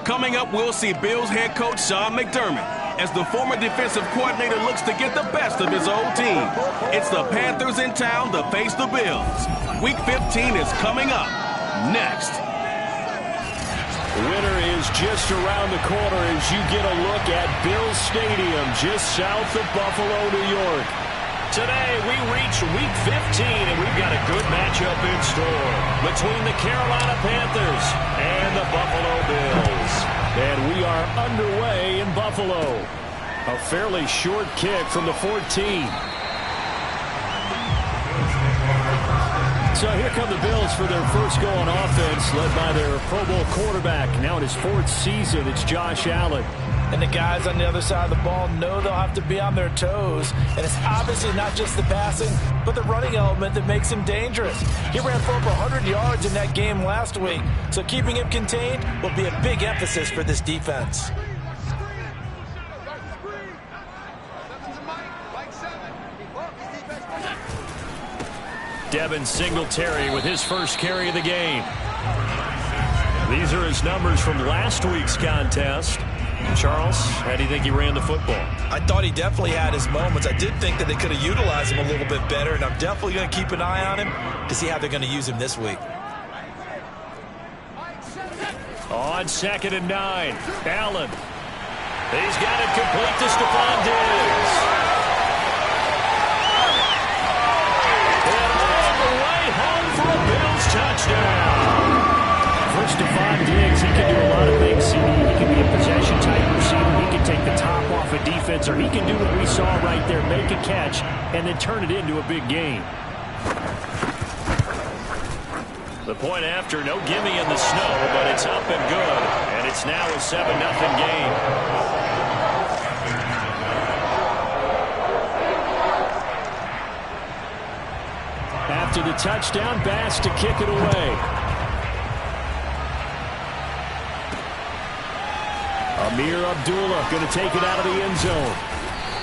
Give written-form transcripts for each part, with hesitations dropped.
Coming up, we'll see Bills head coach Sean McDermott as the former defensive coordinator looks to get the best of his old team. It's the Panthers in town to face the Bills. Week 15 is coming up next. The winner is just around the corner as you get a look at Bills Stadium just south of Buffalo, New York. Today we reach Week 15 and we've got a good matchup in store between the Carolina Panthers and the Buffalo Bills. And we are underway in Buffalo. A fairly short kick from the 14. So here come the Bills for their first go on offense, led by their Pro Bowl quarterback. Now in his 4th season, it's Josh Allen. And the guys on the other side of the ball know they'll have to be on their toes. And it's obviously not just the passing, but the running element that makes him dangerous. He ran for over 100 yards in that game last week. So keeping him contained will be a big emphasis for this defense. Devin Singletary with his first carry of the game. These are his numbers from last week's contest. Charles, how do you think he ran the football? I thought he definitely had his moments. I did think that they could have utilized him a little bit better, and I'm definitely going to keep an eye on him to see how they're going to use him this week. On 2nd and 9, Allen. He's got it complete to Stephon Diggs. And all the way home for a Bills touchdown. For Stephon Diggs, he can do a lot of things, CD. He can be a possession-type receiver. He can take the top off a defense, or he can do what we saw right there, make a catch, and then turn it into a big game. The point after, no gimme in the snow, but it's up and good, and it's now a 7-0 game. After the touchdown, Bass to kick it away. Amir Abdullah going to take it out of the end zone.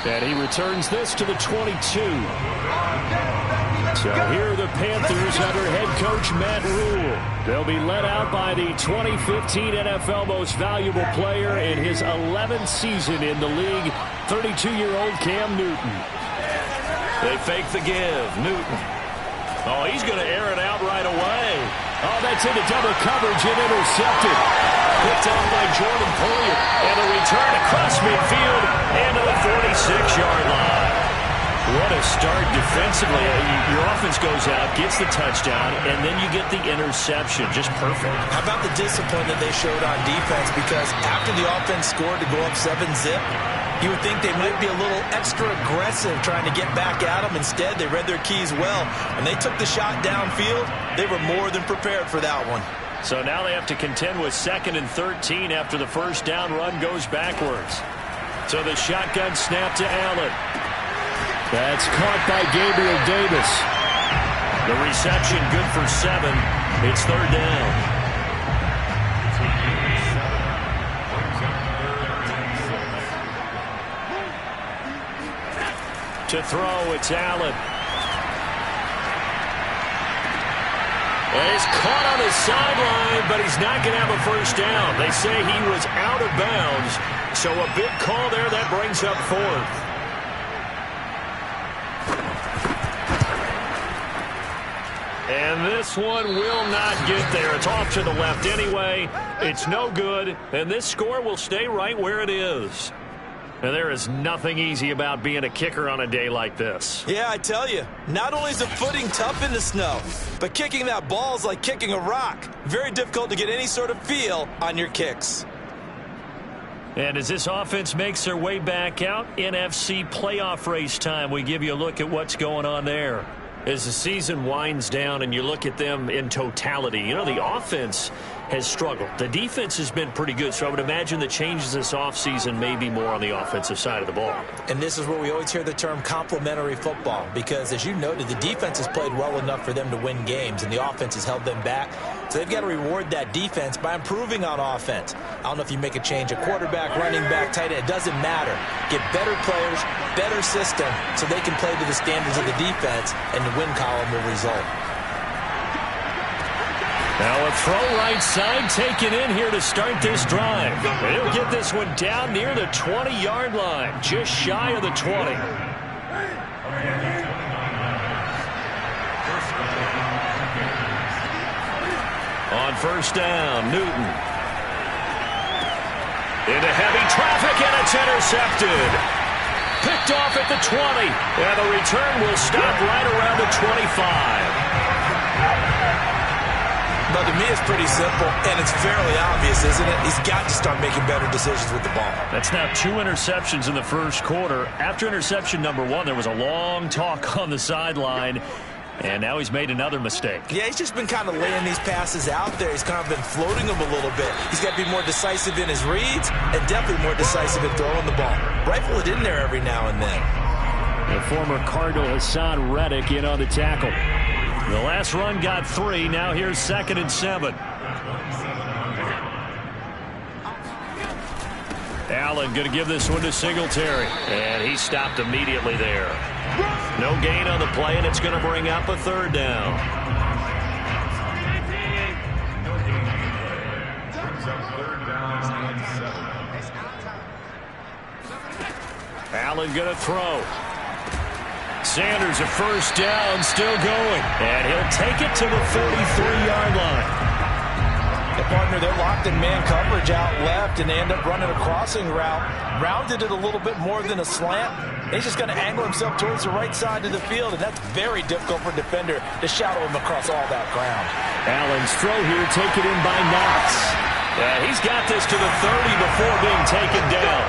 And he returns this to the 22. So here are the Panthers under head coach Matt Rule. They'll be led out by the 2015 NFL Most Valuable Player in his 11th season in the league, 32-year-old Cam Newton. They fake the give. Newton. Oh, he's going to air it out right away. Oh, that's into double coverage and intercepted. Picked off by Jordan Poyer. And a return across midfield and to the 46-yard line. What a start defensively. Your offense goes out, gets the touchdown, and then you get the interception. Just perfect. How about the discipline that they showed on defense? Because after the offense scored to go up 7-zip, you would think they might be a little extra aggressive trying to get back at them. Instead, they read their keys well. When they took the shot downfield, they were more than prepared for that one. So now they have to contend with 2nd and 13 after the first down run goes backwards. So the shotgun snap to Allen. That's caught by Gabriel Davis. The reception good for 7. It's 3rd down. To throw, it's Allen. And he's caught on his sideline, but he's not going to have a first down. They say he was out of bounds, so a big call there that brings up 4th. And this one will not get there. It's off to the left anyway. It's no good, and this score will stay right where it is. And there is nothing easy about being a kicker on a day like this. Yeah, I tell you, not only is the footing tough in the snow, but kicking that ball is like kicking a rock. Very difficult to get any sort of feel on your kicks. And as this offense makes their way back out, NFC playoff race time, we give you a look at what's going on there. As the season winds down and you look at them in totality, you know, the offense has struggled. The defense has been pretty good, so I would imagine the changes this offseason may be more on the offensive side of the ball. And this is where we always hear the term complementary football, because as you noted, the defense has played well enough for them to win games, and the offense has held them back. So they've got to reward that defense by improving on offense. I don't know if you make a change at quarterback, running back, tight end. It doesn't matter. Get better players, better system, so they can play to the standards of the defense, and the win column will result. Now a throw right side taken in here to start this drive. He'll get this one down near the 20-yard line, just shy of the 20. On first down, Newton. Into heavy traffic, and it's intercepted. Picked off at the 20, and the return will stop right around the 25. But to me, it's pretty simple, and it's fairly obvious, isn't it? He's got to start making better decisions with the ball. That's now 2 interceptions in the first quarter. After interception number 1, there was a long talk on the sideline. And now he's made another mistake. Yeah, he's just been kind of laying these passes out there. He's kind of been floating them a little bit. He's got to be more decisive in his reads and definitely more decisive in throwing the ball. Rifle it in there every now and then. The former Cardinal Hassan Reddick in on the tackle. The last run got 3. Now here's 2nd and 7. Allen going to give this one to Singletary. And he stopped immediately there. No gain on the play, and it's going to bring up a 3rd down. Allen going to throw. Sanders a first down, still going. And he'll take it to the 33-yard line. Partner, they're locked in man coverage out left, and they end up running a crossing route. Rounded it a little bit more than a slant. He's just going to angle himself towards the right side of the field, and that's very difficult for a defender to shadow him across all that ground. Allen's throw here taken in by Knox. He's got this to the 30 before being taken down.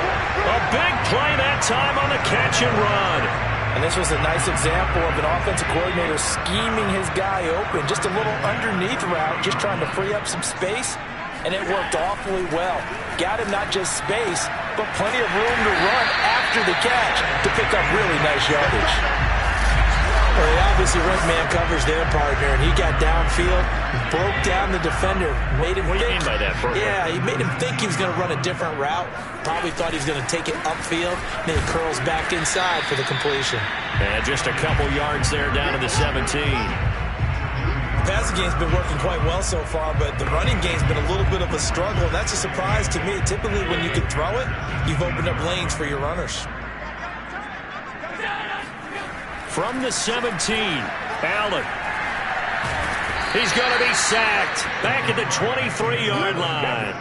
A big play that time on the catch and run. And this was a nice example of an offensive coordinator scheming his guy open. Just a little underneath route, just trying to free up some space. And it worked awfully well. Got him not just space, but plenty of room to run after the catch to pick up really nice yardage. Well, he obviously went man coverage there, partner, and he got downfield, broke down the defender, made him What do you mean by that, Bert? Yeah, he made him think he was going to run a different route. Probably thought he was going to take it upfield, then he curls back inside for the completion. And just a couple yards there down to the 17. The passing game's been working quite well so far, but the running game's been a little bit of a struggle, and that's a surprise to me. Typically, when you can throw it, you've opened up lanes for your runners. From the 17, Allen. He's going to be sacked back at the 23-yard line.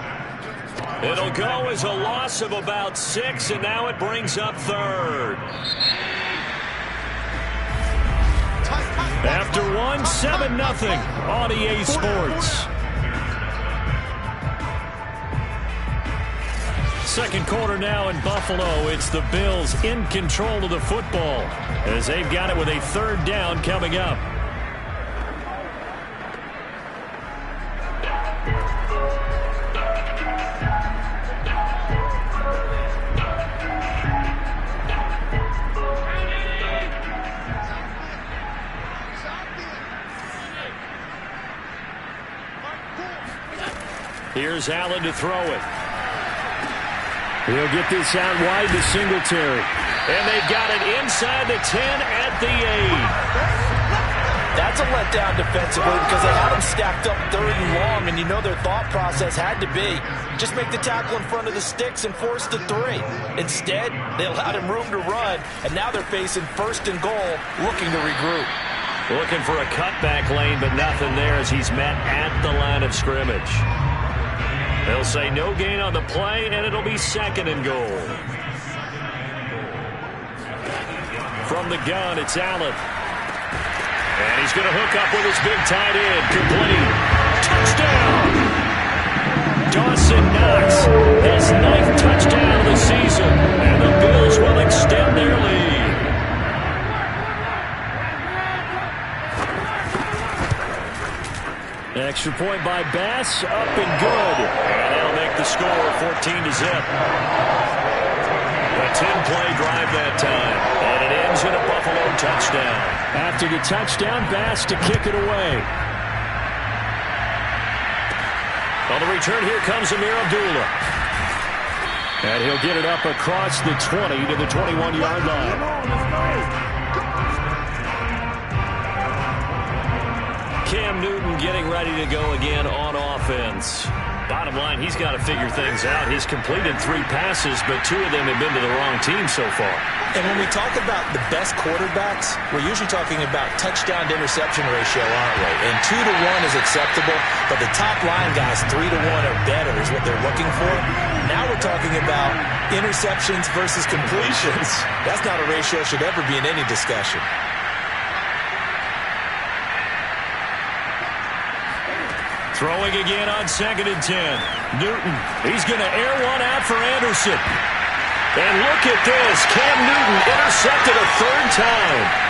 It'll go as a loss of about 6, and now it brings up 3rd. After 1, 7-0 on EA Sports. Second quarter now in Buffalo. It's the Bills in control of the football as they've got it with a 3rd down coming up. Here's Allen to throw it. He'll get this out wide to Singletary. And they've got it inside the 10 at the 8. That's a letdown defensively because they had him stacked up 3rd and long, and you know their thought process had to be just make the tackle in front of the sticks and force the 3. Instead, they allowed him room to run, and now they're facing 1st and goal, looking to regroup. Looking for a cutback lane, but nothing there as he's met at the line of scrimmage. They'll say no gain on the play, and it'll be 2nd and goal. From the gun, it's Allen. And he's going to hook up with his big tight end. Complete. Touchdown! Dawson Knox, his 9th touchdown of the season. And the Bills will extend their lead. Extra point by Bass, up and good. And they'll make the score 14-0. A 10-play drive that time. And it ends in a Buffalo touchdown. After the touchdown, Bass to kick it away. On the return, here comes Amir Abdullah. And he'll get it up across the 20 to the 21-yard line. Cam Newton getting ready to go again on offense. Bottom line, he's got to figure things out. He's completed 3 passes, but 2 of them have been to the wrong team so far. And when we talk about the best quarterbacks, we're usually talking about touchdown to interception ratio, aren't we? And 2 to 1 is acceptable, but the top line guys, 3 to 1 or better is what they're looking for. Now we're talking about interceptions versus completions. That's not a ratio that should ever be in any discussion. Throwing again on 2nd and 10. Newton, he's going to air one out for Anderson. And look at this. Cam Newton intercepted a 3rd time.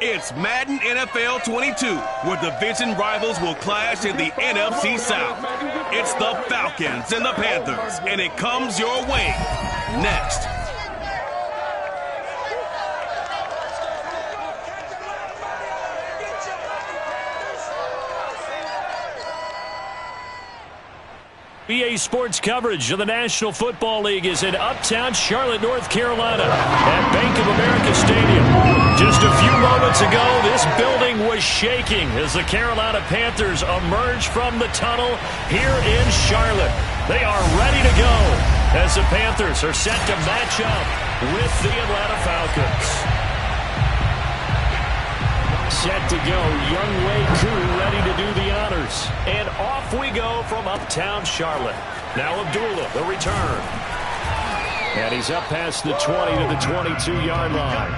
It's Madden NFL 22, where division rivals will clash in the NFC South. It's the Falcons and the Panthers, and it comes your way next. EA Sports coverage of the National Football League is in uptown Charlotte, North Carolina at Bank of America Stadium. Just a few moments ago, this building was shaking as the Carolina Panthers emerge from the tunnel here in Charlotte. They are ready to go as the Panthers are set to match up with the Atlanta Falcons. Set to go, Young Wei Koo ready to do the honors. And off we go from uptown Charlotte. Now Abdullah, the return. And he's up past the 20 to the 22-yard line.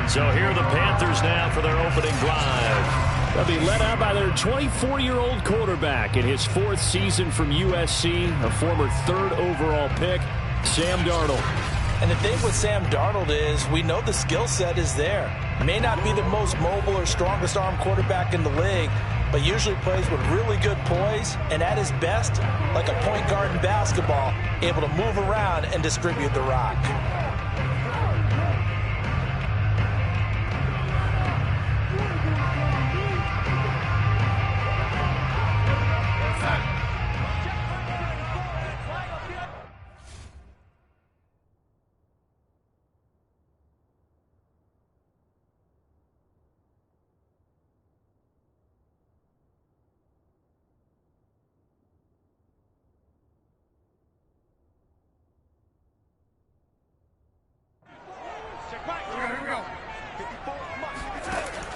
So here are the Panthers now for their opening drive. They'll be led out by their 24-year-old quarterback in his 4th season from USC, a former 3rd overall pick, Sam Darnold. And the thing with Sam Darnold is we know the skill set is there. May not be the most mobile or strongest arm quarterback in the league, but usually plays with really good poise and at his best, like a point guard in basketball, able to move around and distribute the rock.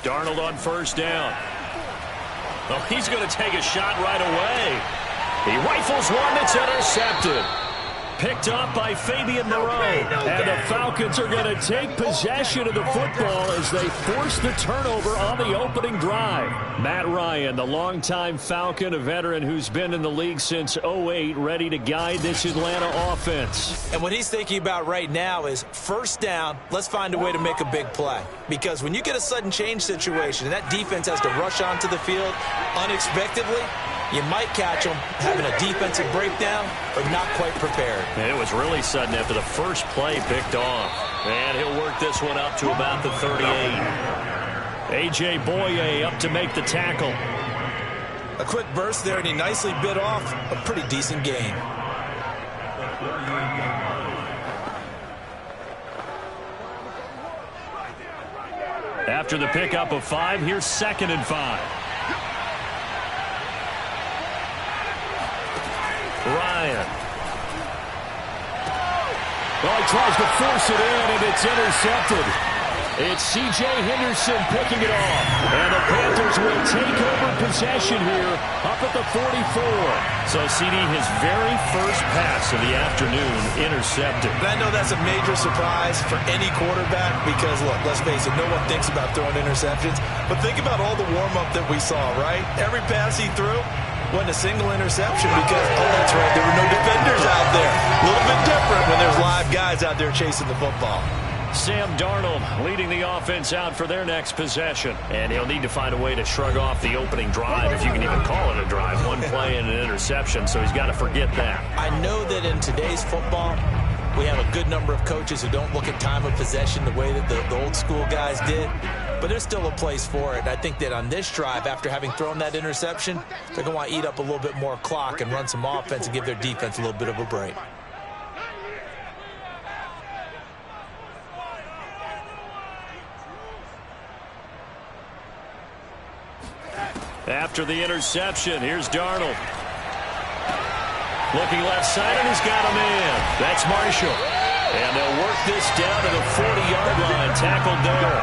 Darnold on 1st down. Oh, he's going to take a shot right away. He rifles one that's intercepted. picked up by Fabian Moreau. And the Falcons are going to take possession of the football as they force the turnover on the opening drive. Matt Ryan, the longtime Falcon, a veteran who's been in the league since '08, ready to guide this Atlanta offense. And what he's thinking about right now is first down, let's find a way to make a big play. Because when you get a sudden change situation and that defense has to rush onto the field unexpectedly, you might catch them having a defensive breakdown or not quite prepared. And it was really sudden after the first play picked off. And he'll work this one up to about the 38. A.J. Boye up to make the tackle. A quick burst there, and he nicely bit off a pretty decent gain. After the pickup of 5, here's 2nd and 5. Ryan. Well, he tries to force it in, and it's intercepted. It's C.J. Henderson picking it off. And the Panthers will take over possession here up at the 44. So, CD, his very first pass of the afternoon intercepted. And I know that's a major surprise for any quarterback because, look, let's face it, no one thinks about throwing interceptions. But think about all the warm-up that we saw, right? Every pass he threw wasn't a single interception because, oh, that's right, there were no defenders out there. A little bit different when there's live guys out there chasing the football. Sam Darnold leading the offense out for their next possession. And he'll need to find a way to shrug off the opening drive, if you can even call it a drive. One play and an interception, so he's got to forget that. I know that in today's football, we have a good number of coaches who don't look at time of possession the way that the old school guys did. But there's still a place for it. I think that on this drive, after having thrown that interception, they're going to want to eat up a little bit more clock and run some offense and give their defense a little bit of a break. After the interception, here's Darnold. Looking left side, and he's got a man. That's Marshall. And they'll work this down to the 40-yard line. Tackled there.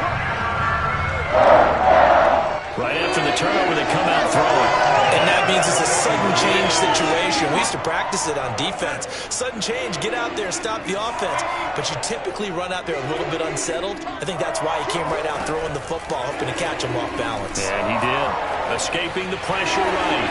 Right after the turnover, they come out throwing. And that means it's a sudden change situation. We used to practice it on defense. Sudden change, get out there, stop the offense. But you typically run out there a little bit unsettled. I think that's why he came right out throwing the football, hoping to catch him off balance. And he did. Escaping the pressure right.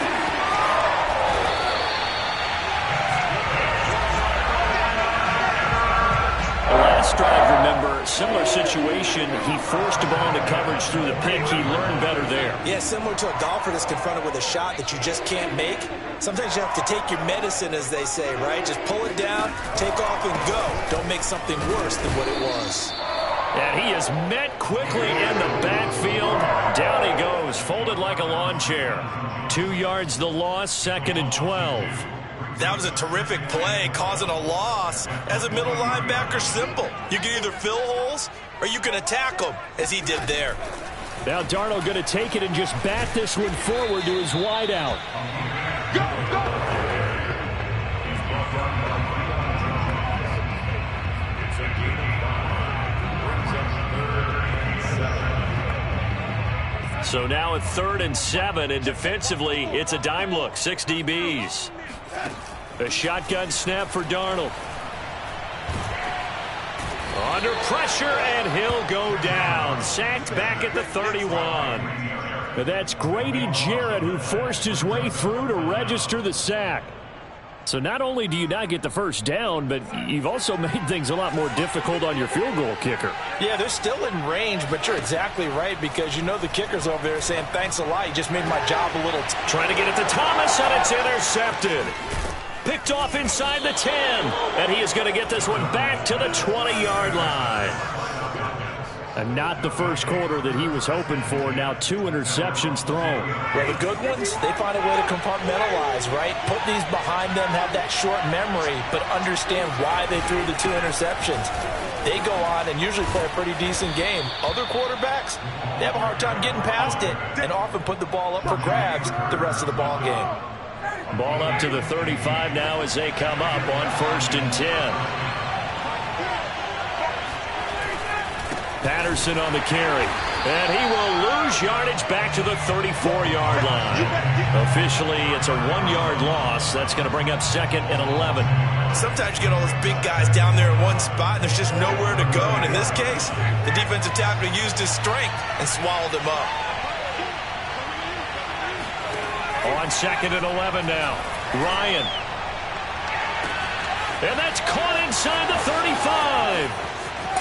The last drive, remember, similar situation. He forced a ball into coverage through the pick. He learned better there. Yeah, similar to a golfer that's confronted with a shot that you just can't make. Sometimes you have to take your medicine, as they say, right? Just pull it down, take off, and go. Don't make something worse than what it was. And he is met quickly in the backfield. Down he goes, folded like a lawn chair. 2 yards the loss, 2nd and 12. That was a terrific play, causing a loss. As a middle linebacker, simple. You can either fill holes or you can attack them, as he did there. Now Darnold going to take it and just bat this one forward to his wideout. So now at 3rd and 7, and defensively, it's a dime look, 6 DBs. A shotgun snap for Darnold. Under pressure, and he'll go down. Sacked back at the 31. And that's Grady Jarrett who forced his way through to register the sack. So not only do you not get the first down, but you've also made things a lot more difficult on your field goal kicker. Yeah, they're still in range, but you're exactly right because you know the kicker's over there saying, thanks a lot, you just made my job a little... Trying to get it to Thomas, and it's intercepted. Picked off inside the 10, and he is going to get this one back to the 20-yard line. And not the first quarter that he was hoping for. Now 2 interceptions thrown. Well, the good ones, they find a way to compartmentalize, right? Put these behind them, have that short memory, but understand why they threw the 2 interceptions. They go on and usually play a pretty decent game. Other quarterbacks, they have a hard time getting past it and often put the ball up for grabs the rest of the ball game. Ball up to the 35 now as they come up on 1st and 10. Patterson on the carry. And he will lose yardage back to the 34-yard line. Officially, it's a 1-yard loss. That's going to bring up 2nd and 11. Sometimes you get all those big guys down there in one spot, and there's just nowhere to go. And in this case, the defensive tackle used his strength and swallowed him up. On 2nd and 11 now. Ryan. And that's caught inside the 35.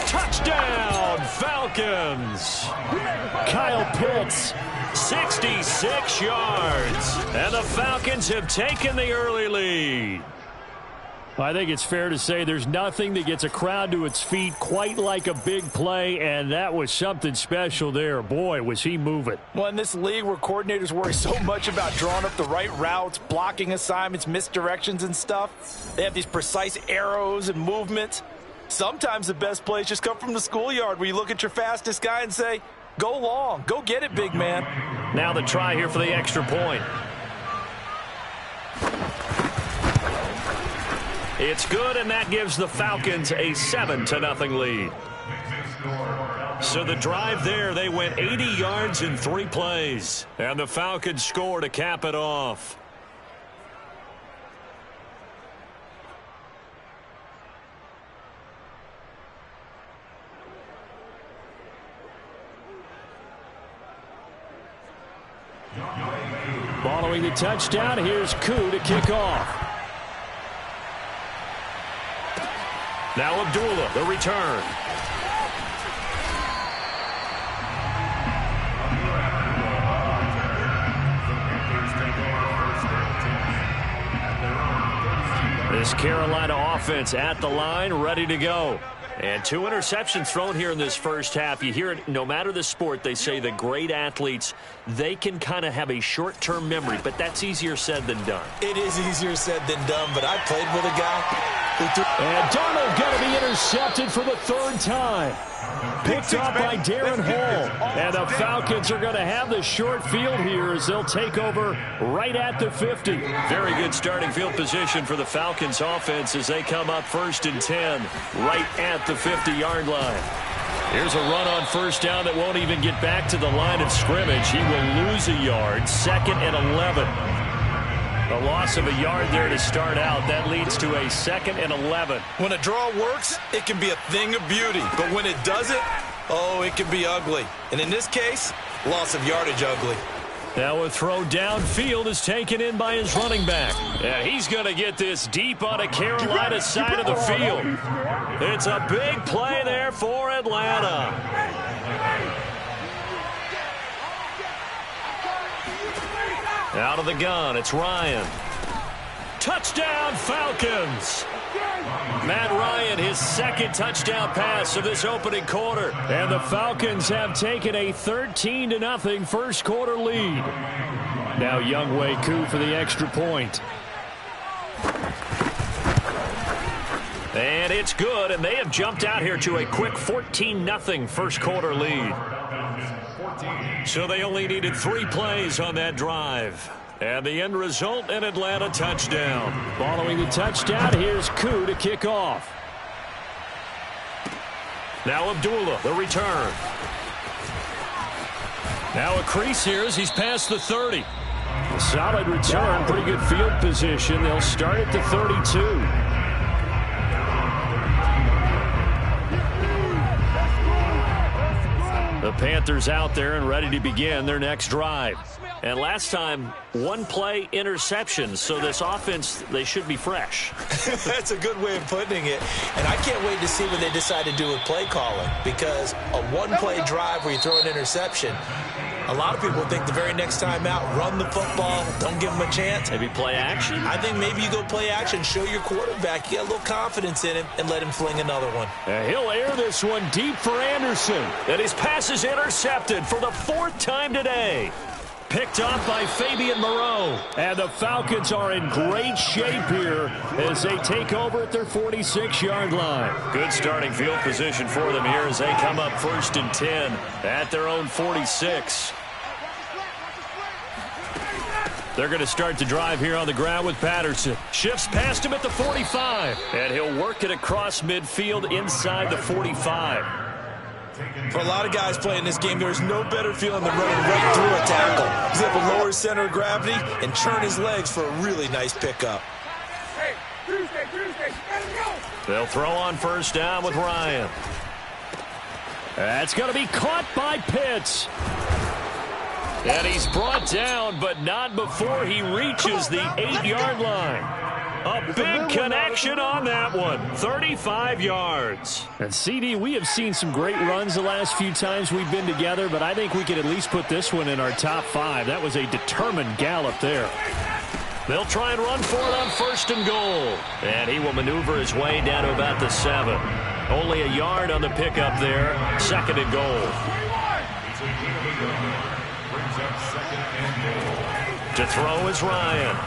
Touchdown, Falcons. Kyle Pitts, 66 yards. And the Falcons have taken the early lead. I think it's fair to say there's nothing that gets a crowd to its feet quite like a big play, and that was something special there. Boy, was he moving. Well, in this league where coordinators worry so much about drawing up the right routes, blocking assignments, misdirections and stuff, they have these precise arrows and movements. Sometimes the best plays just come from the schoolyard where you look at your fastest guy and say, go long, go get it, big man. Now the try here for the extra point. It's good, and that gives the Falcons a 7-0 lead. So the drive there, they went 80 yards in 3 plays. And the Falcons score to cap it off. Following the touchdown, here's Koo to kick off. Now Abdullah, the return. This Carolina offense at the line, ready to go. And 2 interceptions thrown here in this first half. You hear it, no matter the sport, they say the great athletes, they can kind of have a short-term memory, but that's easier said than done. It is easier said than done, but I played with a guy who threw. And Darnold going to be intercepted for the 3rd time. Picked up by Darren Hall. And the Falcons are going to have the short field here as they'll take over right at the 50. Very good starting field position for the Falcons offense as they come up 1st and 10 right at the 50-yard line. Here's a run on 1st down that won't even get back to the line of scrimmage. He will lose a yard. 2nd and 11. A loss of a yard there to start out. That leads to a 2nd and 11. When a draw works, it can be a thing of beauty. But when it doesn't, oh, it can be ugly. And in this case, loss of yardage ugly. Now a throw downfield is taken in by his running back. And he's going to get this deep on a Carolina side of the field. It's a big play there for Atlanta. Out of the gun, it's Ryan. Touchdown, Falcons. Matt Ryan, his 2nd touchdown pass of this opening quarter. And the Falcons have taken a 13-0 first quarter lead. Now Younghoe Koo for the extra point. And it's good, and they have jumped out here to a quick 14-0 first quarter lead. So they only needed 3 plays on that drive. And the end result, an Atlanta touchdown. Following the touchdown, here's Koo to kick off. Now Abdullah, the return. Now a crease here as he's past the 30. A solid return, pretty good field position. They'll start at the 32. The Panthers out there and ready to begin their next drive. And last time, 1-play interception. So this offense, they should be fresh. That's a good way of putting it. And I can't wait to see what they decide to do with play calling. Because a 1-play drive where you throw an interception, a lot of people think the very next time out, run the football, don't give them a chance. Maybe play action? I think maybe you go play action, show your quarterback, you got a little confidence in him, and let him fling another one. He'll air this one deep for Anderson. And his pass is intercepted for the 4th time today. Picked up by Fabian Moreau. And the Falcons are in great shape here as they take over at their 46-yard line. Good starting field position for them here as they come up 1st and 10 at their own 46. They're going to start the drive here on the ground with Patterson. Shifts past him at the 45. And he'll work it across midfield inside the 45. For a lot of guys playing this game, there's no better feeling than running right through a tackle. He's able to lower his center of gravity and churn his legs for a really nice pickup. They'll throw on first down with Ryan. That's going to be caught by Pitts. And he's brought down, but not before he reaches the 8-yard line. A big connection on that one. 35 yards. And CD, we have seen some great runs the last few times we've been together, but I think we could at least put this one in our top 5. That was a determined gallop there. They'll try and run for it on first and goal. And he will maneuver his way down to about the 7. Only a yard on the pickup there. Second and goal. To throw is Ryan.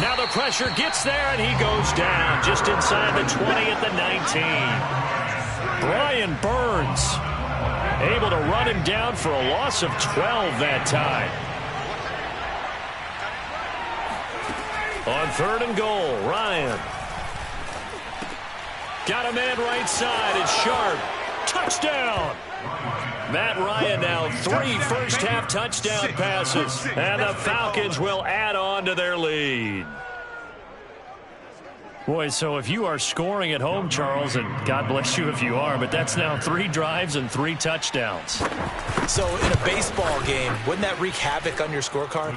Now the pressure gets there, and he goes down just inside the 20 at the 19. Brian Burns able to run him down for a loss of 12 that time. On third and goal, Ryan. Got a man right side. It's Sharp. Touchdown. Matt Ryan now 3 first-half touchdown passes. And the Falcons will add on to their lead. Boy, so if you are scoring at home, Charles, and God bless you if you are, but that's now 3 drives and 3 touchdowns. So in a baseball game, wouldn't that wreak havoc on your scorecard?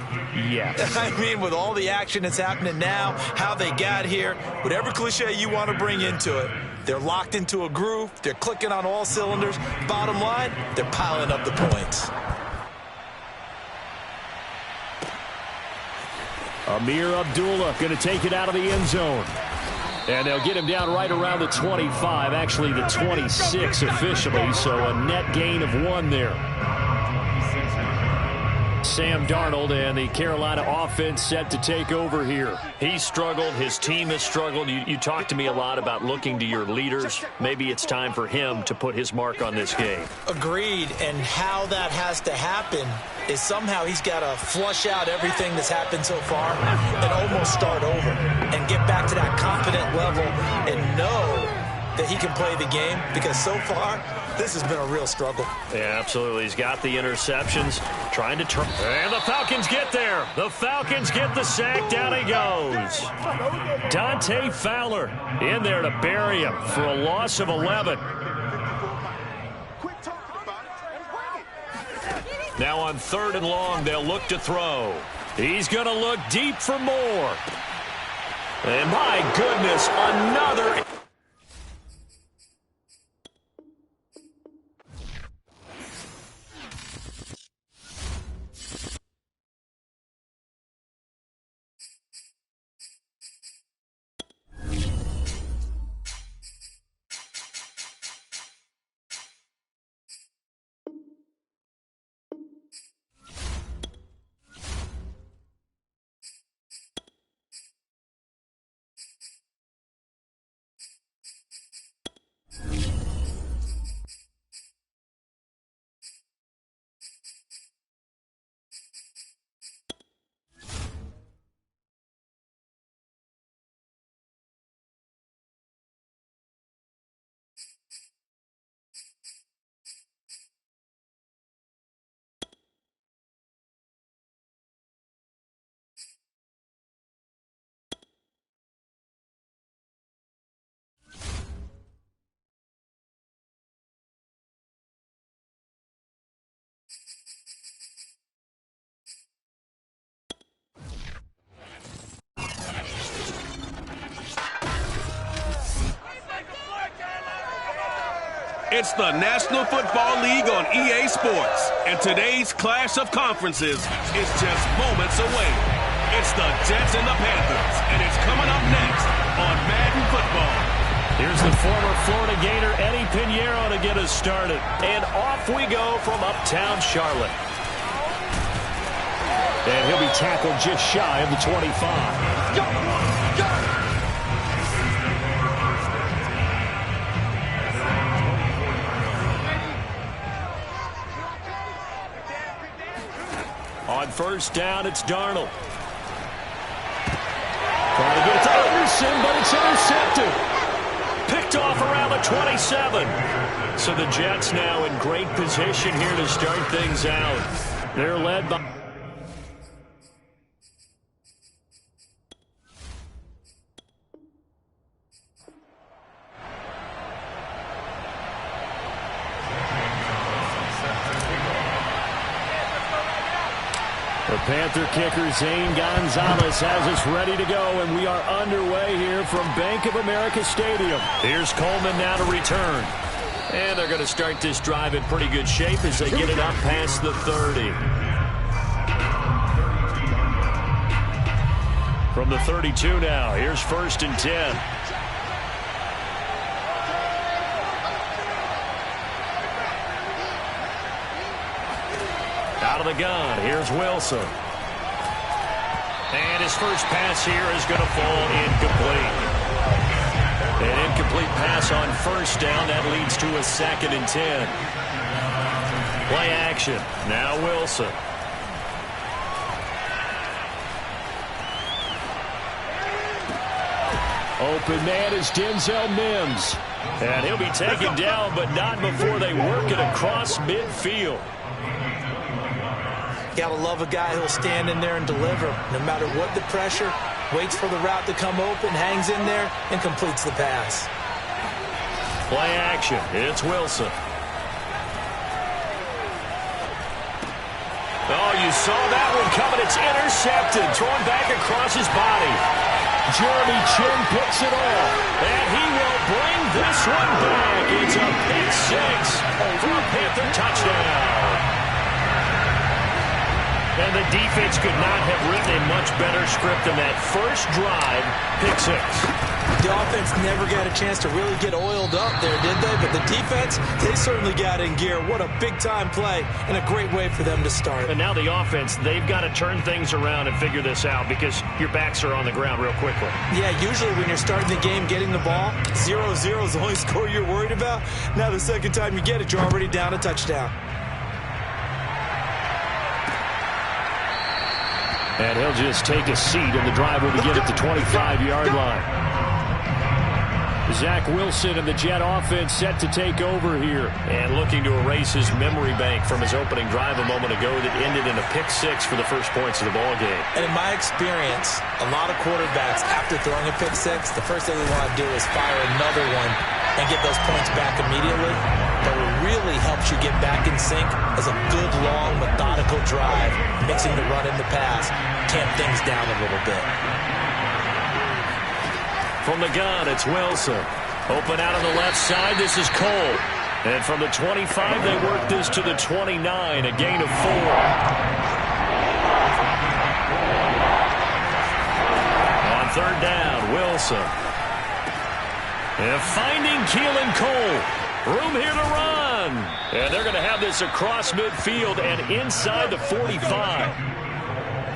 Yes. I mean, with all the action that's happening now, how they got here, whatever cliche you want to bring into it, they're locked into a groove, they're clicking on all cylinders. Bottom line, they're piling up the points. Amir Abdullah going to take it out of the end zone. And they'll get him down right around the 25, actually the 26 officially, so a net gain of 1 there. Sam Darnold and the Carolina offense set to take over here. He struggled. His team has struggled. You talked to me a lot about looking to your leaders. Maybe it's time for him to put his mark on this game. Agreed, and how that has to happen is somehow he's got to flush out everything that's happened so far and almost start over and get back to that confident level and know that he can play the game, because so far this has been a real struggle. Yeah, absolutely. He's got the interceptions, trying to turn. And the Falcons get there. The Falcons get the sack. Down he goes. Dante Fowler in there to bury him for a loss of 11. Now on third and long, they'll look to throw. He's going to look deep for more. And my goodness, another... It's the National Football League on EA Sports, and today's clash of conferences is just moments away. It's the Jets and the Panthers, and it's coming up next on Madden Football. Here's the former Florida Gator, Eddie Pinheiro, to get us started. And off we go from uptown Charlotte. And he'll be tackled just shy of the 25. On first down, it's Darnold. Trying to get it to Anderson, but it's intercepted. Picked picked off around the 27. So the Jets now in great position here to start things out. They're led by... The Panther kicker, Zane Gonzalez, has us ready to go, and we are underway here from Bank of America Stadium. Here's Coleman now to return. And they're going to start this drive in pretty good shape as they get it up past the 30. From the 32 now, here's 1st and 10. Out of the gun, here's Wilson. And his first pass here is going to fall incomplete. An incomplete pass on 1st down. That leads to a 2nd and 10. Play action. Now Wilson. Open man is Denzel Mims. And he'll be taken down, but not before they work it across midfield. Gotta love a guy who'll stand in there and deliver no matter what the pressure. Waits for the route to come open, hangs in there, and completes the pass. Play action. It's Wilson. Oh, you saw that one coming. It's intercepted. Thrown back across his body. Jeremy Chin picks it off. And he will bring this one back. It's a pick 6 for a Panther touchdown. And the defense could not have written a much better script than that first drive, pick 6. The offense never got a chance to really get oiled up there, did they? But the defense, they certainly got in gear. What a big-time play and a great way for them to start. And now the offense, they've got to turn things around and figure this out because your backs are on the ground real quickly. Yeah, usually when you're starting the game, getting the ball, 0-0 is the only score you're worried about. Now the second time you get it, you're already down a touchdown. And he'll just take a seat, and the drive will begin at the 25-yard line. Zach Wilson and the Jet offense set to take over here. And looking to erase his memory bank from his opening drive a moment ago that ended in a pick 6 for the first points of the ballgame. And in my experience, a lot of quarterbacks, after throwing a pick 6, the first thing they want to do is fire another one and get those points back immediately. But what really helps you get back in sync is a good, long, methodical drive, mixing the run and the pass, tamp things down a little bit. From the gun, it's Wilson. Open out on the left side, this is Cole. And from the 25, they work this to the 29, a gain of 4. On 3rd down, Wilson. And finding Keelan Cole. Room here to run. And they're going to have this across midfield and inside the 45.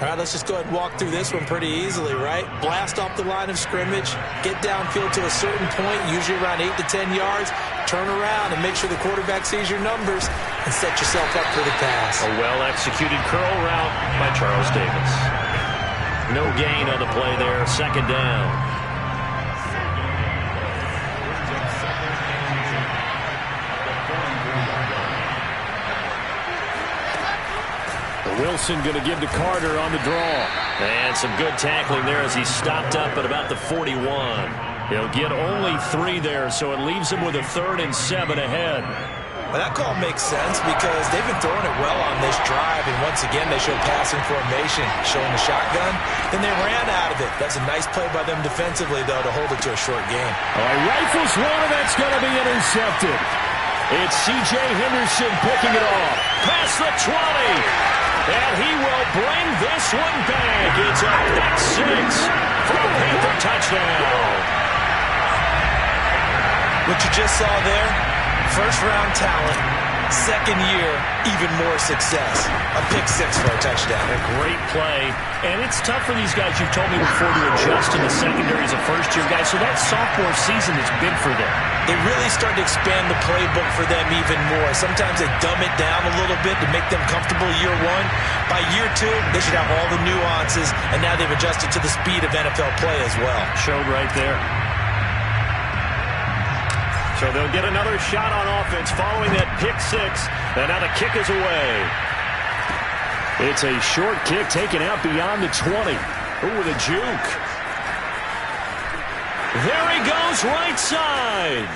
All right, let's just go ahead and walk through this one pretty easily, right? Blast off the line of scrimmage, get downfield to a certain point, usually around 8 to 10 yards, turn around and make sure the quarterback sees your numbers and set yourself up for the pass. A well-executed curl route by Charles Davis. No gain on the play there, 2nd down. Wilson going to give to Carter on the draw. And some good tackling there as he stopped up at about the 41. He'll get only 3 there, so it leaves him with a 3rd and 7 ahead. Well, that call makes sense because they've been throwing it well on this drive, and once again they showed passing formation, showing the shotgun. Then they ran out of it. That's a nice play by them defensively, though, to hold it to a short game. All right, rifles one, and that's going to be intercepted. It's C.J. Henderson picking it off. Past the 20. And he will bring this one back. It's a pick 6 for a Panther touchdown. What you just saw there, first-round talent, second year, even more success. A pick 6 for a touchdown. A great play. And it's tough for these guys, you've told me before, to adjust in the secondary as a first-year guy. So that sophomore season is big for them. They really start to expand the playbook for them even more. Sometimes they dumb it down a little bit to make them comfortable year 1. By year 2, they should have all the nuances, and now they've adjusted to the speed of NFL play as well. Showed right there. So they'll get another shot on offense following that pick six. And now the kick is away. It's a short kick taken out beyond the 20. Ooh, with a juke. There he goes, right side.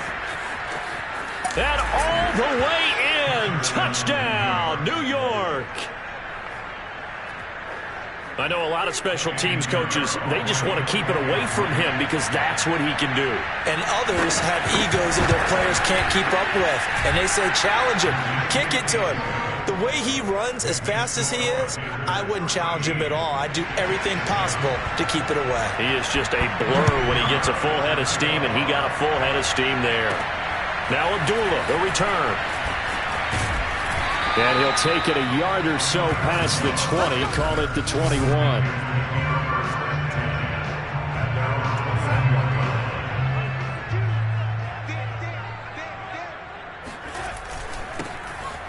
And all the way in. Touchdown, New York. I know a lot of special teams coaches, they just want to keep it away from him because that's what he can do. And others have egos that their players can't keep up with. And they say, challenge him, kick it to him. The way he runs as fast as he is, I wouldn't challenge him at all. I'd do everything possible to keep it away. He is just a blur when he gets a full head of steam, and he got a full head of steam there. Now Abdullah, the return. And he'll take it a yard or so past the 20, call it the 21.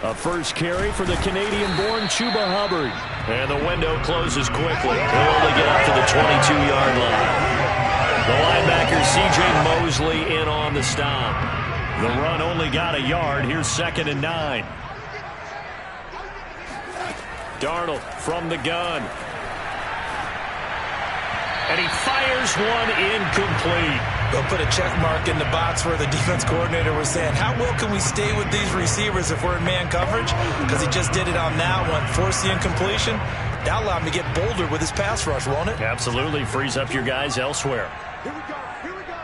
A first carry for the Canadian-born Chuba Hubbard. And the window closes quickly. He'll only get up to the 22-yard line. The linebacker, C.J. Mosley, in on the stop. The run only got a yard. Here's 2nd and 9. Darnold from the gun. And he fires one incomplete. They'll put a check mark in the box where the defense coordinator was saying, how well can we stay with these receivers if we're in man coverage? Because he just did it on that one. Force the incompletion. That'll allow him to get bolder with his pass rush, won't it? Absolutely. Frees up your guys elsewhere. Here we go. Here we go.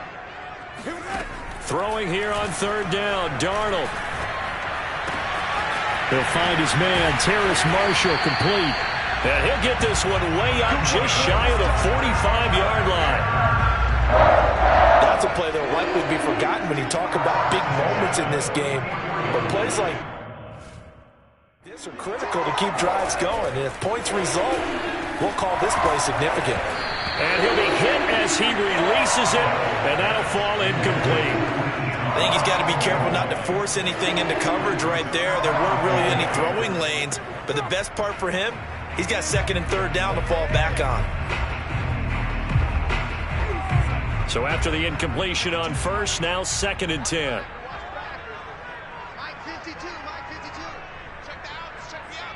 Here we go. Throwing here on 3rd down. Darnold. He'll find his man, Terrace Marshall, complete. And he'll get this one way up just shy of the 45-yard line. That's a play that will likely be forgotten when you talk about big moments in this game. But plays like this are critical to keep drives going. And if points result, we'll call this play significant. And he'll be hit as he releases it, and that'll fall incomplete. I think he's got to be careful not to force anything into coverage right there. There weren't really any throwing lanes, but the best part for him, he's got 2nd and 3rd down to fall back on. So after the incompletion on 1st, now 2nd and 10. Mike 52, Mike 52. Check the outs, check the out.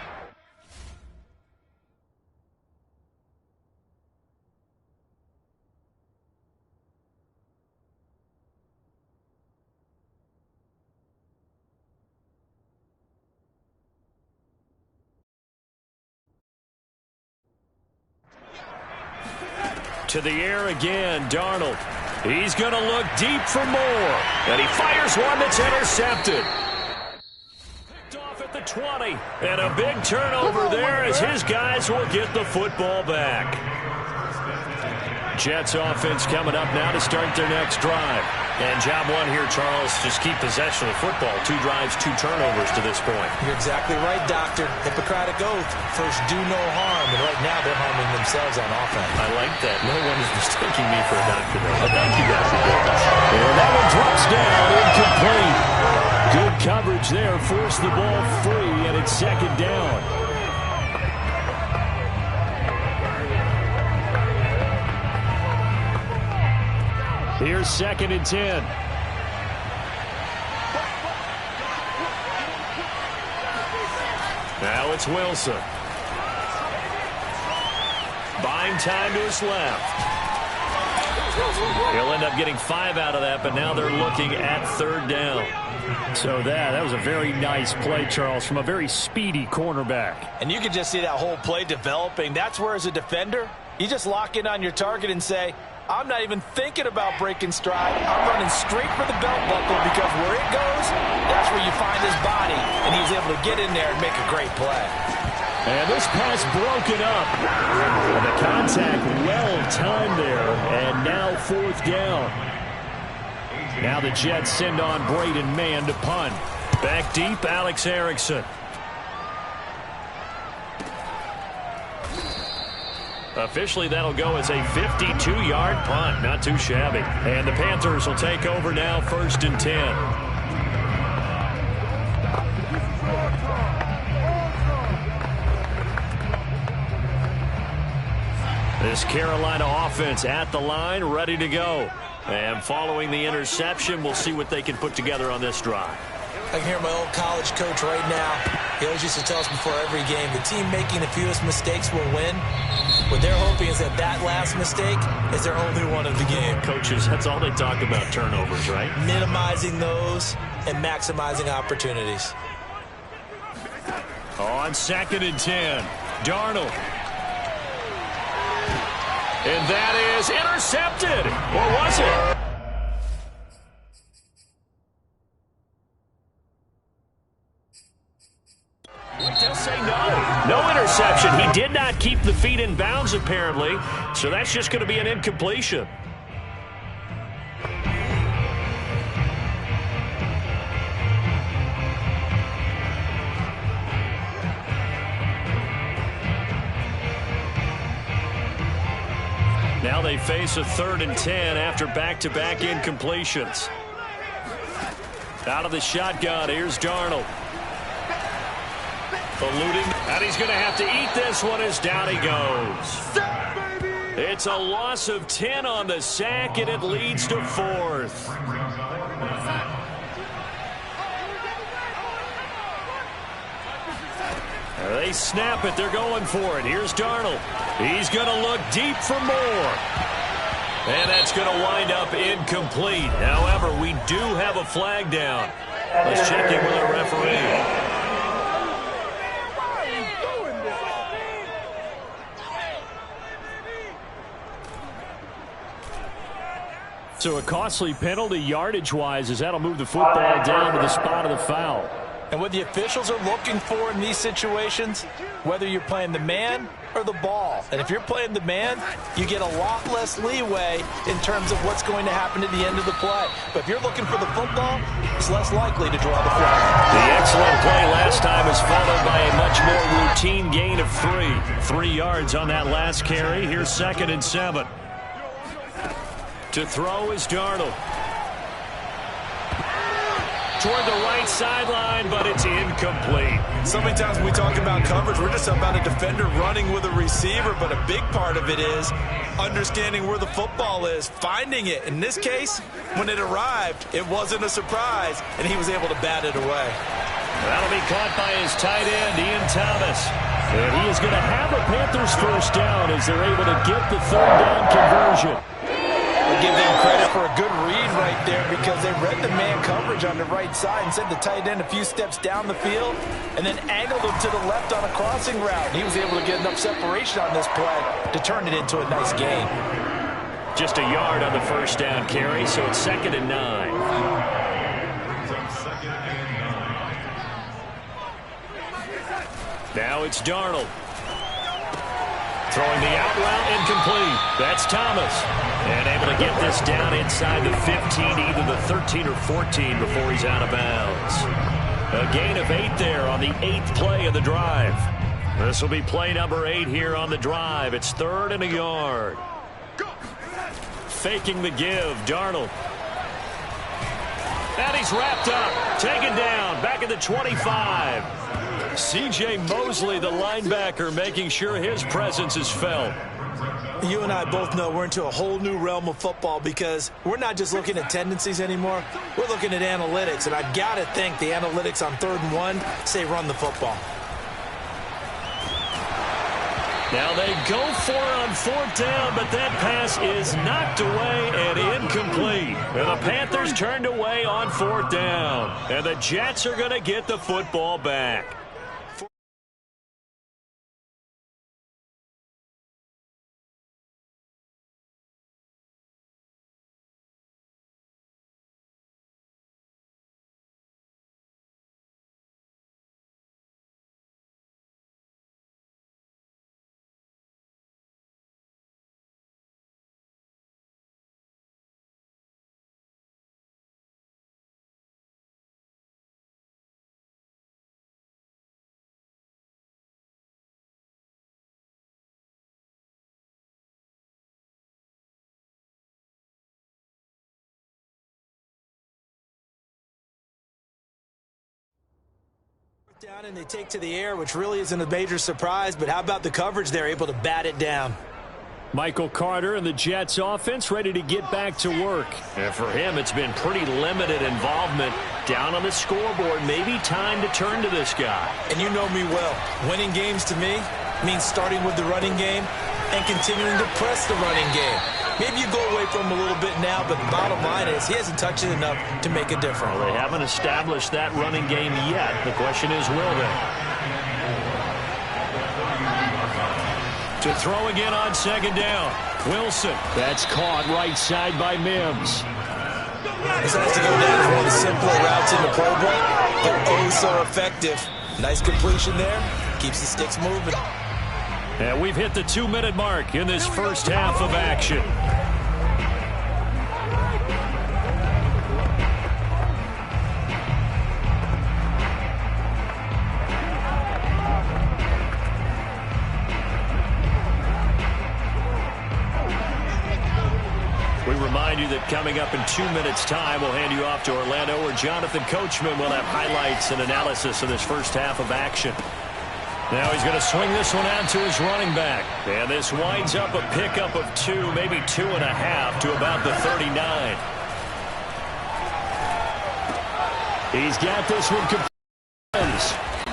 To the air again, Darnold. He's going to look deep for more. And he fires one that's intercepted. Picked off at the 20. And a big turnover there as his guys will get the football back. Jets offense coming up now to start their next drive. And job one here, Charles, just keep possession of the football. 2 drives, 2 turnovers to this point. You're exactly right, Doctor. Hippocratic oath. First, do no harm. And right now, they're harming themselves on offense. I like that. No one is mistaking me for a doctor, though. But thank you, Dr. And that one drops down, incomplete. Good coverage there. Forced the ball free, and it's 2nd down. Here's 2nd and 10. Now it's Wilson. Buying time to his left. He'll end up getting 5 out of that, but now they're looking at 3rd down. So that was a very nice play, Charles, from a very speedy cornerback. And you can just see that whole play developing. That's where, as a defender, you just lock in on your target and say, I'm not even thinking about breaking stride. I'm running straight for the belt buckle because where it goes, that's where you find his body. And he was able to get in there and make a great play. And this pass broken up. And the contact well timed there. And now 4th down. Now the Jets send on Braden Mann to punt. Back deep, Alex Erickson. Officially, that'll go as a 52-yard punt. Not too shabby. And the Panthers will take over now, 1st and 10. This Carolina offense at the line, ready to go. And following the interception, we'll see what they can put together on this drive. I can hear my old college coach right now. He always used to tell us before every game, the team making the fewest mistakes will win. What they're hoping is that last mistake is their only one of the game. Coaches, that's all they talk about, turnovers, right? Minimizing those and maximizing opportunities. On 2nd and 10, Darnold. And that is intercepted. Or was it? They'll say no. No interception. He did not keep the feet in bounds, apparently. So that's just going to be an incompletion. Now they face a 3rd and 10 after back-to-back incompletions. Out of the shotgun, here's Darnold. Eluding, and he's going to have to eat this one as down he goes. It's a loss of 10 on the sack, and it leads to 4th. They snap it. They're going for it. Here's Darnold. He's going to look deep for more. And that's going to wind up incomplete. However, we do have a flag down. Let's check in with our referee. So a costly penalty yardage-wise as that'll move the football down to the spot of the foul. And what the officials are looking for in these situations, whether you're playing the man or the ball, and if you're playing the man, you get a lot less leeway in terms of what's going to happen at the end of the play. But if you're looking for the football, it's less likely to draw the flag. The excellent play last time was followed by a much more routine gain of 3. 3 yards on that last carry. Here's 2nd and 7. To throw is Darnold. Toward the right sideline, but it's incomplete. So many times when we talk about coverage, we're just about a defender running with a receiver, but a big part of it is understanding where the football is, finding it. In this case, when it arrived, it wasn't a surprise, and he was able to bat it away. That'll be caught by his tight end, Ian Thomas. And he is going to have a Panthers first down as they're able to get the 3rd down conversion. I give them credit for a good read right there because they read the man coverage on the right side and sent the tight end a few steps down the field and then angled him to the left on a crossing route. He was able to get enough separation on this play to turn it into a nice gain. Just a yard on the first down carry, so it's 2nd and 9. Now it's Darnold. Throwing the out route, incomplete. That's Thomas. And able to get this down inside the 15, either the 13 or 14 before he's out of bounds. A gain of 8 there on the 8th play of the drive. This will be play number 8 here on the drive. It's 3rd and a yard. Faking the give, Darnold. And he's wrapped up, taken down, back at the 25. C.J. Mosley, the linebacker, making sure his presence is felt. You and I both know we're into a whole new realm of football because we're not just looking at tendencies anymore. We're looking at analytics, and I've got to think the analytics on 3rd and 1 say run the football. Now they go for it on 4th down, but that pass is knocked away and incomplete. And the Panthers turned away on 4th down. And the Jets are going to get the football back. Down and they take to the air, which really isn't a major surprise, but how about the coverage there, able to bat it down? Michael Carter and the Jets offense ready to get back to work. And for him, it's been pretty limited involvement. Down on the scoreboard, maybe time to turn to this guy. And you know me well. Winning games to me means starting with the running game and continuing to press the running game. Maybe you go away from him a little bit now, but the bottom line is he hasn't touched it enough to make a difference. Well, they haven't established that running game yet. The question is, will they? To throw again on second down. Wilson. That's caught right side by Mims. This has to go down as one of the simpler routes in the playbook, but oh so effective. Nice completion there. Keeps the sticks moving. And we've hit the 2-minute mark in this first half of action. We remind you that coming up in 2 minutes' time, we'll hand you off to Orlando, where Jonathan Coachman will have highlights and analysis of this first half of action. Now he's going to swing this one out to his running back. And this winds up a pickup of 2, maybe 2.5 to about the 39. He's got this one complete.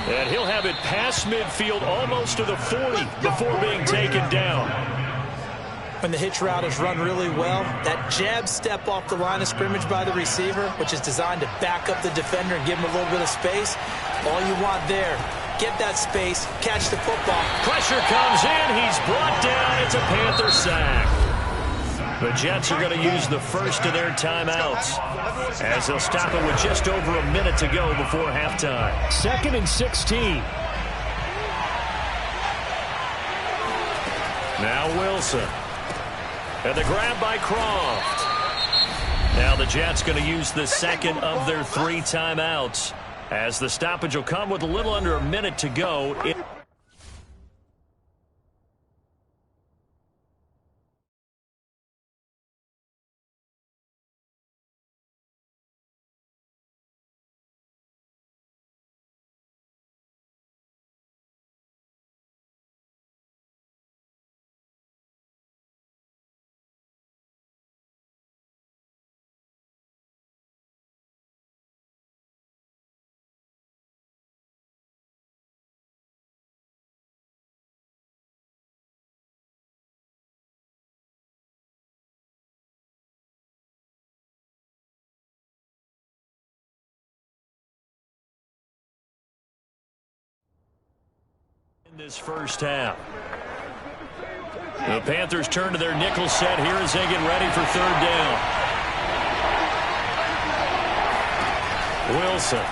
And he'll have it past midfield almost to the 40 before being taken down. When the hitch route is run really well, that jab step off the line of scrimmage by the receiver, which is designed to back up the defender and give him a little bit of space, all you want there. Get that space, catch the football. Pressure comes in, he's brought down, it's a Panther sack. The Jets are going to use the first of their timeouts, as they'll stop it with just over a minute to go before halftime. 2nd and 16. Now Wilson. And the grab by Croft. Now the Jets going to use the second of their 3 timeouts, as the stoppage will come with a little under a minute to go. This first half. The Panthers turn to their nickel set here as they get ready for 3rd down. Wilson.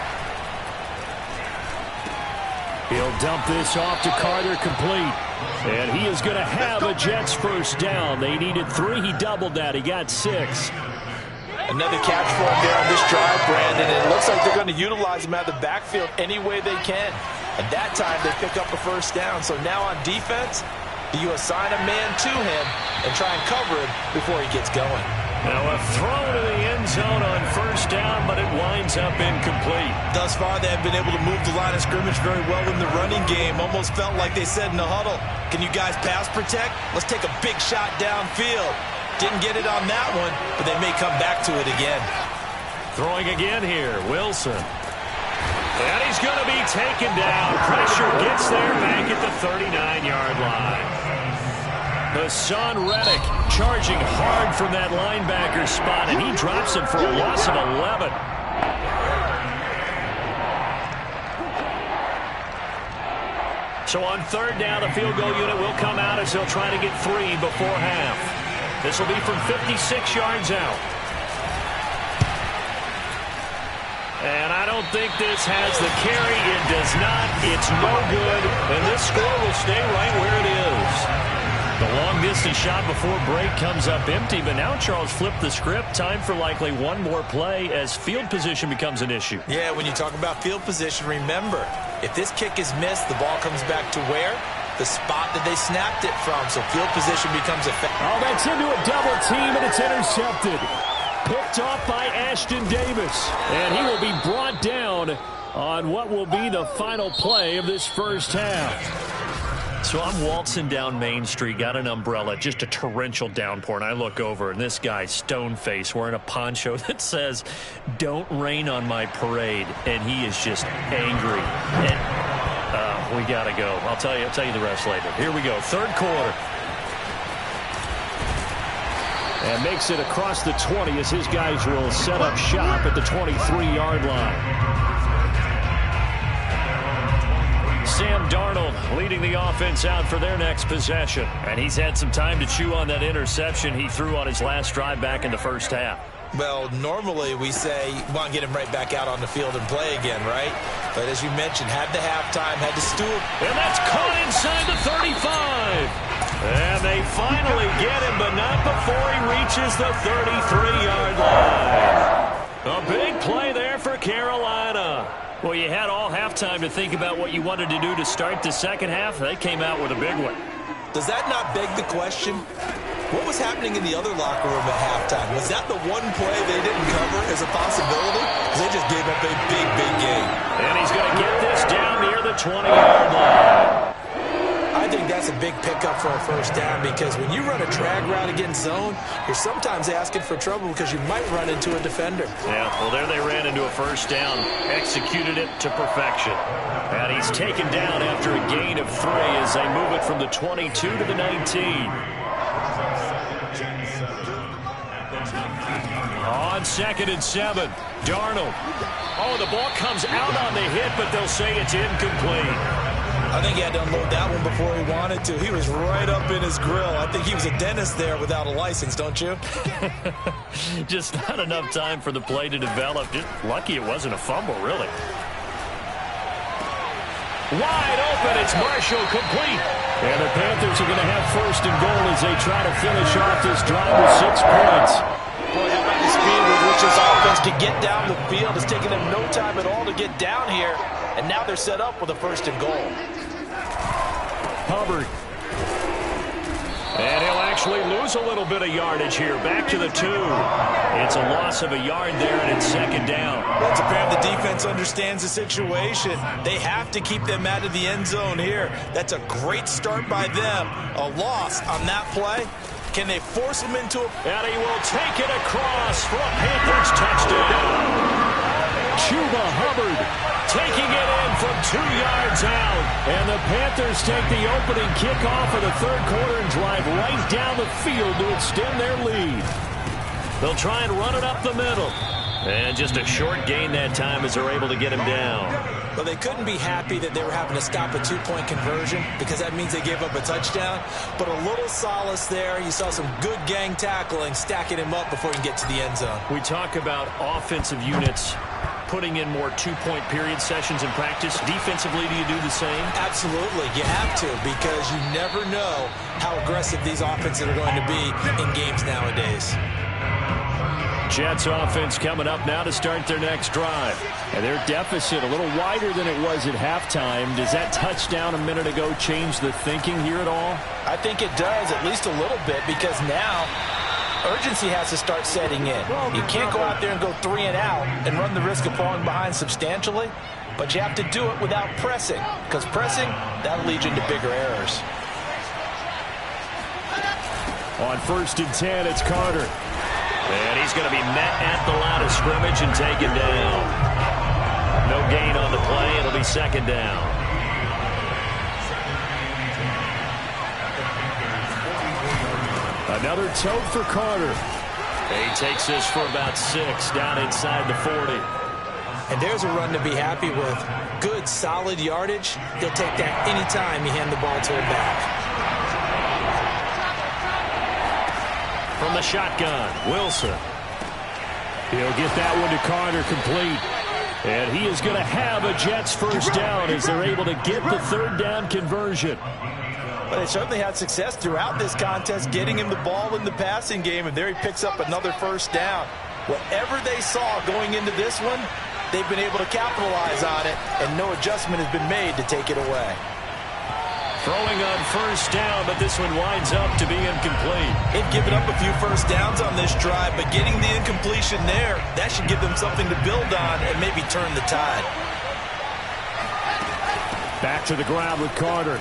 He'll dump this off to Carter, complete. And he is going to have a Jets first down. They needed 3. He doubled that. He got 6. Another catch for him there on this drive, Brandon. And it looks like they're going to utilize him out of the backfield any way they can. And that time they pick up a first down. So now on defense, you assign a man to him and try and cover him before he gets going. Now a throw to the end zone on first down, but it winds up incomplete. Thus far, they have been able to move the line of scrimmage very well in the running game. Almost felt like they said in the huddle, can you guys pass protect? Let's take a big shot downfield. Didn't get it on that one, but they may come back to it again. Throwing again here, Wilson. And he's going to be taken down. Pressure gets there back at the 39-yard line. Hassan Reddick charging hard from that linebacker spot, and he drops him for a loss of 11. So on 3rd down, the field goal unit will come out as they'll try to get 3 before half. This will be from 56 yards out. And I don't think this has the carry. It does not. It's no good. And this score will stay right where it is. The long-distance shot before break comes up empty. But now Charles flipped the script. Time for likely one more play as field position becomes an issue. Yeah, when you talk about field position, remember, if this kick is missed, the ball comes back to where? The spot that they snapped it from. So field position becomes a... Oh, that's into a double team, and it's intercepted. Picked off by Ashton Davis. And he will be brought down on what will be the final play of this first half. So I'm waltzing down Main Street, got an umbrella, just a torrential downpour, and I look over, and this guy's stone-faced wearing a poncho that says, "Don't rain on my parade," and he is just angry. And we got to go. I'll tell you the rest later. Here we go, third quarter. And makes it across the 20 as his guys will set up shop at the 23-yard line. Sam Darnold leading the offense out for their next possession. And he's had some time to chew on that interception he threw on his last drive back in the first half. Well, normally we say, want to get him right back out on the field and play again, right? But as you mentioned, had the halftime, had the steward. And that's caught inside the 35. And they finally get him, but not before he reaches the 33-yard line. A big play there for Carolina. Well, you had all halftime to think about what you wanted to do to start the second half. They came out with a big one. Does that not beg the question? What was happening in the other locker room at halftime? Was that the one play they didn't cover as a possibility? Because they just gave up a big, big game. And he's going to get this down near the 20-yard line. I think that's a big pickup for a first down because when you run a drag route against zone, you're sometimes asking for trouble because you might run into a defender. Yeah, well, there they ran into a first down, executed it to perfection. And he's taken down after a gain of 3 as they move it from the 22 to the 19. On 2nd and 7, Darnold. Oh, the ball comes out on the hit, but they'll say it's incomplete. I think he had to unload that one before he wanted to. He was right up in his grill. I think he was a dentist there without a license, don't you? Just not enough time for the play to develop. Just lucky it wasn't a fumble, really. Wide open, it's Marshall, complete. And the Panthers are going to have 1st and goal as they try to finish off this drive with 6 points. Boy, how about the speed with which this offense can get down the field? It's taking them no time at all to get down here. And now they're set up with a 1st and goal. Hubbard. And he'll actually lose a little bit of yardage here. Back to the 2. It's a loss of a yard there, and it's 2nd down. Well, it's apparent the defense understands the situation. They have to keep them out of the end zone here. That's a great start by them. A loss on that play. Can they force him into a... And he will take it across for a Panthers touchdown. Chuba Hubbard taking it in from 2 yards out. And the Panthers take the opening kickoff of the 3rd quarter and drive right down the field to extend their lead. They'll try and run it up the middle. And just a short gain that time as they're able to get him down. Well, they couldn't be happy that they were having to stop a 2-point conversion because that means they gave up a touchdown. But a little solace there. You saw some good gang tackling, stacking him up before he can get to the end zone. We talk about offensive units putting in more 2-point period sessions in practice. Defensively, do you do the same? Absolutely. You have to because you never know how aggressive these offenses are going to be in games nowadays. Jets offense coming up now to start their next drive. And their deficit a little wider than it was at halftime. Does that touchdown a minute ago change the thinking here at all? I think it does, at least a little bit, because now urgency has to start setting in. You can't go out there and go 3 and out and run the risk of falling behind substantially, but you have to do it without pressing, because pressing, that'll lead you into bigger errors. On 1st and 10, it's Carter. And he's going to be met at the line of scrimmage and taken down. No gain on the play. It'll be 2nd down. Another tote for Carter. He takes this for about 6 down inside the 40. And there's a run to be happy with. Good, solid yardage. They'll take that anytime you hand the ball to a back. From the shotgun, Wilson. He'll get that one to Carter, complete. And he is going to have a Jets 1st down as they're able to get the 3rd down conversion. But they certainly had success throughout this contest, getting him the ball in the passing game, and there he picks up another 1st down. Whatever they saw going into this one, they've been able to capitalize on it, and no adjustment has been made to take it away. Throwing on 1st down, but this one winds up to be incomplete. They've given up a few 1st downs on this drive, but getting the incompletion there, that should give them something to build on and maybe turn the tide. Back to the ground with Carter.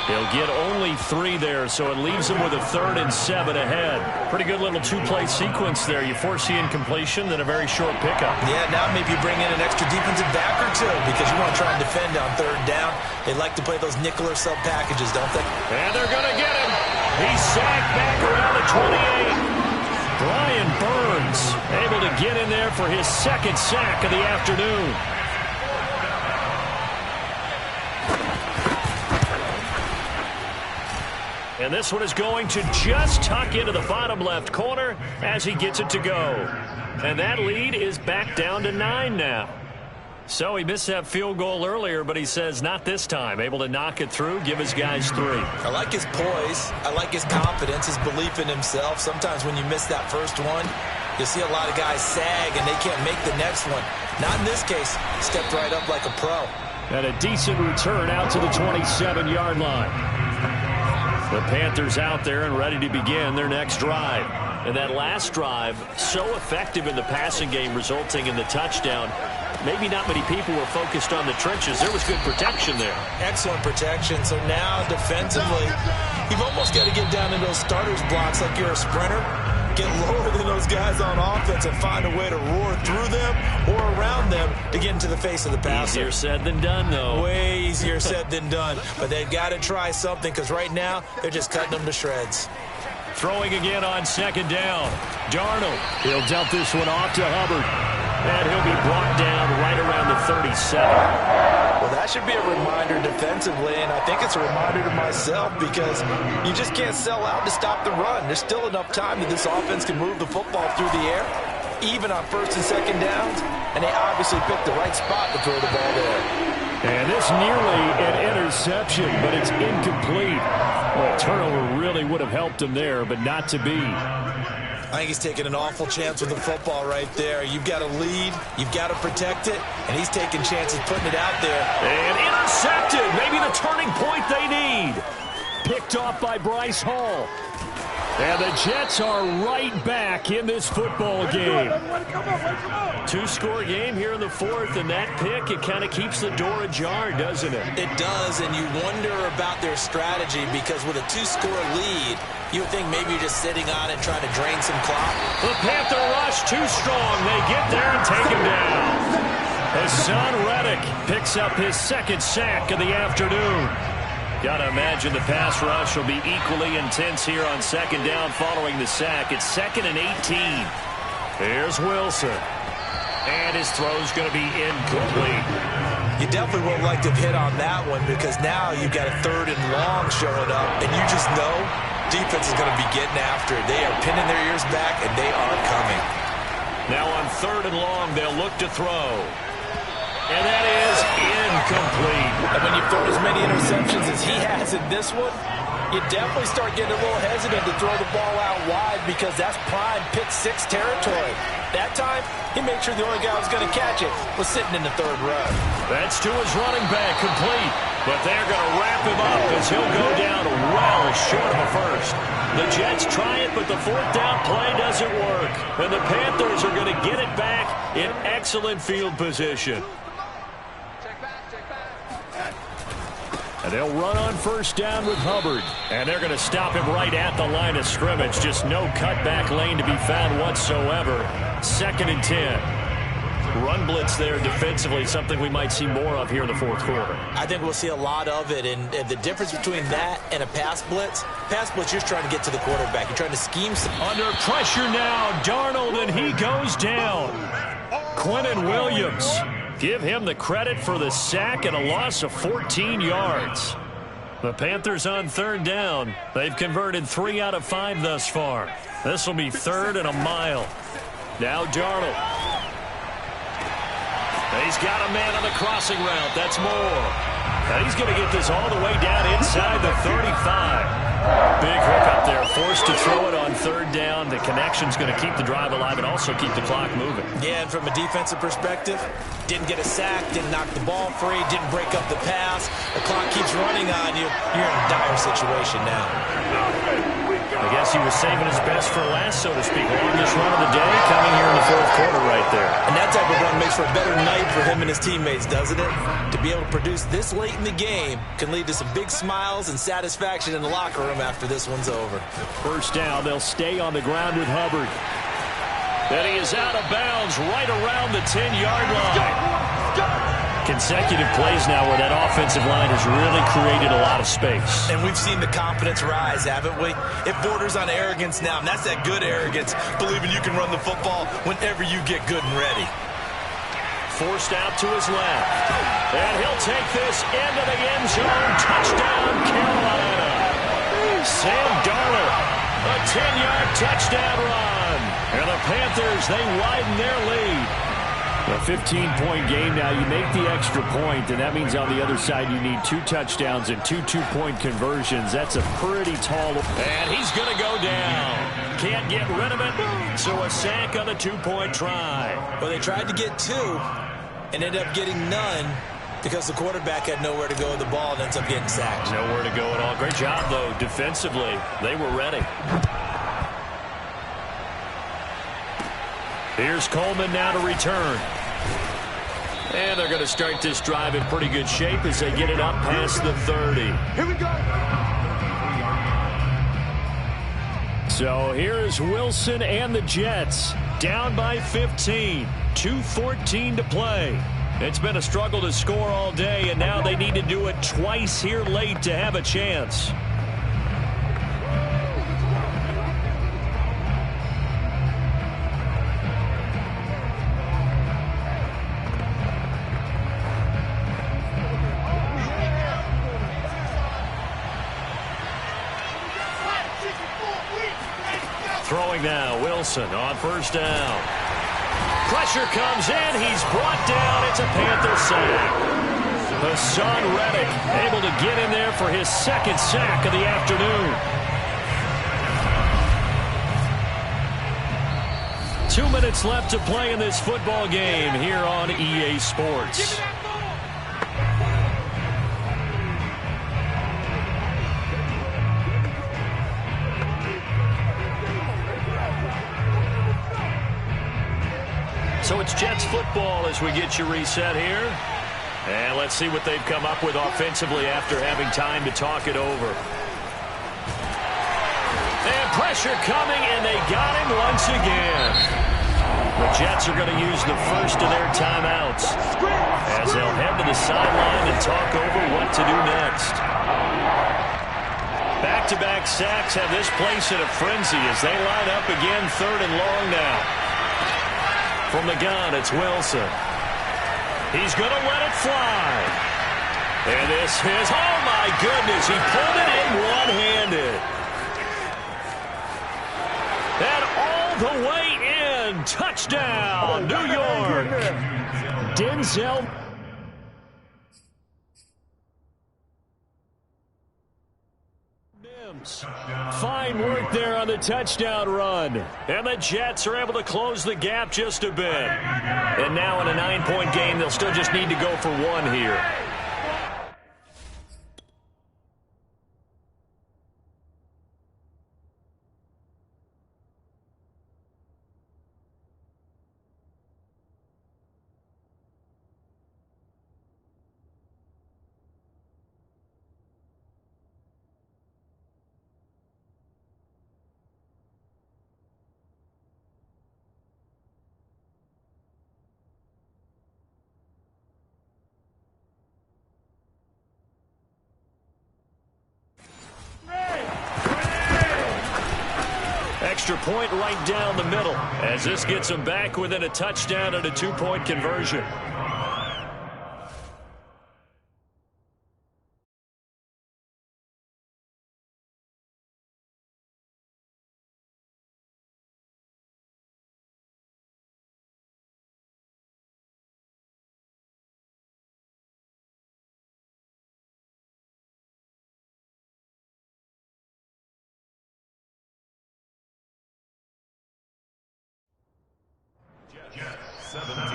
He'll get only 3 there, so it leaves him with a 3rd and 7 ahead. Pretty good little 2-play sequence there. You force the incompletion, then a very short pickup. Yeah, now maybe you bring in an extra defensive back or two because you want to try and defend on 3rd down. They like to play those nickel or sub packages, don't they? And they're going to get him. He's sacked back around the 28. Brian Burns able to get in there for his 2nd sack of the afternoon. And this one is going to just tuck into the bottom left corner as he gets it to go. And that lead is back down to 9 now. So he missed that field goal earlier, but he says not this time. Able to knock it through, give his guys 3. I like his poise. I like his confidence, his belief in himself. Sometimes when you miss that first one, you'll see a lot of guys sag and they can't make the next one. Not in this case. Stepped right up like a pro. And a decent return out to the 27-yard line. The Panthers out there and ready to begin their next drive. And that last drive, so effective in the passing game, resulting in the touchdown. Maybe not many people were focused on the trenches. There was good protection there. Excellent protection. So now defensively, you've almost got to get down in those starters blocks like you're a sprinter. Get lower than those guys on offense and find a way to roar through them or around them to get into the face of the passer. Easier said than done, though. Way easier said than done. But they've got to try something because right now they're just cutting them to shreds. Throwing again on 2nd down. Darnold. He'll dump this one off to Hubbard. And he'll be brought down right around the 37. Well, that should be a reminder defensively, and I think it's a reminder to myself because you just can't sell out to stop the run. There's still enough time that this offense can move the football through the air, even on 1st and 2nd downs, and they obviously picked the right spot to throw the ball there. And this nearly an interception, but it's incomplete. Well, turnover really would have helped him there, but not to be. I think he's taking an awful chance with the football right there. You've got to lead, you've got to protect it, and he's taking chances putting it out there. And intercepted, maybe the turning point they need. Picked off by Bryce Hall. And the Jets are right back in this football game. 2-score game here in the 4th, and that pick, it kind of keeps the door ajar, doesn't it? It does, and you wonder about their strategy because with a 2-score lead, you would think maybe you're just sitting on it trying to drain some clock. The Panther rush too strong. They get there and take him down. Hassan Reddick picks up his 2nd sack of the afternoon. Got to imagine the pass rush will be equally intense here on 2nd down following the sack. It's 2nd and 18. Here's Wilson. And his throw's going to be incomplete. You definitely would like to have hit on that one because now you've got a 3rd and long showing up, and you just know defense is going to be getting after it. They are pinning their ears back, and they are coming. Now on 3rd and long, they'll look to throw. And that is incomplete. And when you throw as many interceptions as he has in this one, you definitely start getting a little hesitant to throw the ball out wide because that's prime pick 6 territory. That time, he made sure the only guy who was going to catch it was sitting in the 3rd row. That's to his running back, complete. But they're going to wrap him up as he'll go down well short of a first. The Jets try it, but the 4th down play doesn't work. And the Panthers are going to get it back in excellent field position. And they'll run on 1st down with Hubbard. And they're going to stop him right at the line of scrimmage. Just no cutback lane to be found whatsoever. 2nd and 10. Run blitz there defensively, something we might see more of here in the 4th quarter. I think we'll see a lot of it. And the difference between that and a pass blitz, you're trying to get to the quarterback. You're trying to scheme some. Under pressure now, Darnold, and he goes down. Quinnen Williams. Give him the credit for the sack and a loss of 14 yards. The Panthers on 3rd down. They've converted 3 out of 5 thus far. This will be 3rd and a mile. Now Darnold. He's got a man on the crossing route. That's Moore. Now he's going to get this all the way down inside the 35. Big hook up there. Forced to throw it on 3rd down. The connection's going to keep the drive alive and also keep the clock moving. Yeah, and from a defensive perspective, didn't get a sack, didn't knock the ball free, didn't break up the pass. The clock keeps running on you. You're in a dire situation now. I guess he was saving his best for last, so to speak. Longest run of the day coming here in the fourth quarter right there. And that type of run makes for a better night for him and his teammates, doesn't it? To be able to produce this late in the game can lead to some big smiles and satisfaction in the locker room after this one's over. First down, they'll stay on the ground with Hubbard. Then he is out of bounds right around the 10-yard line. Consecutive plays now where that offensive line has really created a lot of space. And we've seen the confidence rise, haven't we? It borders on arrogance now, and that's that good arrogance, believing you can run the football whenever you get good and ready. Forced out to his left. And he'll take this into the end zone. Touchdown, Carolina. Sam Darnold, a 10-yard touchdown run. And the Panthers, they widen their lead. A 15-point game now. You make the extra point, and that means on the other side you need 2 touchdowns and 2 two-point conversions. That's a pretty tall. And he's going to go down. Can't get rid of it, so a sack on the 2-point try. Well, they tried to get 2 and ended up getting none because the quarterback had nowhere to go with the ball and ends up getting sacked. Nowhere to go at all. Great job, though, defensively. They were ready. Here's Coleman now to return. And they're going to start this drive in pretty good shape as they get it up past the 30. Here we go. So here's Wilson and the Jets. Down by 15. 2:14 to play. It's been a struggle to score all day, and now they need to do it twice here late to have a chance. Throwing now, Wilson on first down. Pressure comes in. He's brought down. It's a Panther sack. Hassan Reddick able to get in there for his second sack of the afternoon. 2 minutes left to play in this football game here on EA Sports. So it's Jets football as we get you reset here. And let's see what they've come up with offensively after having time to talk it over. And pressure coming, and they got him once again. The Jets are going to use the first of their timeouts as they'll head to the sideline and talk over what to do next. Back-to-back sacks have this place in a frenzy as they line up again, 3rd and long now. From the gun, it's Wilson. He's going to let it fly. And this is, oh my goodness, he pulled it in one-handed. And all the way in, touchdown, New York. Denzel. Fine work there on the touchdown run. And the Jets are able to close the gap just a bit. And now in a 9-point game, they'll still just need to go for 1 here. Extra point right down the middle as this gets them back within a touchdown and a 2-point conversion. Jets 17,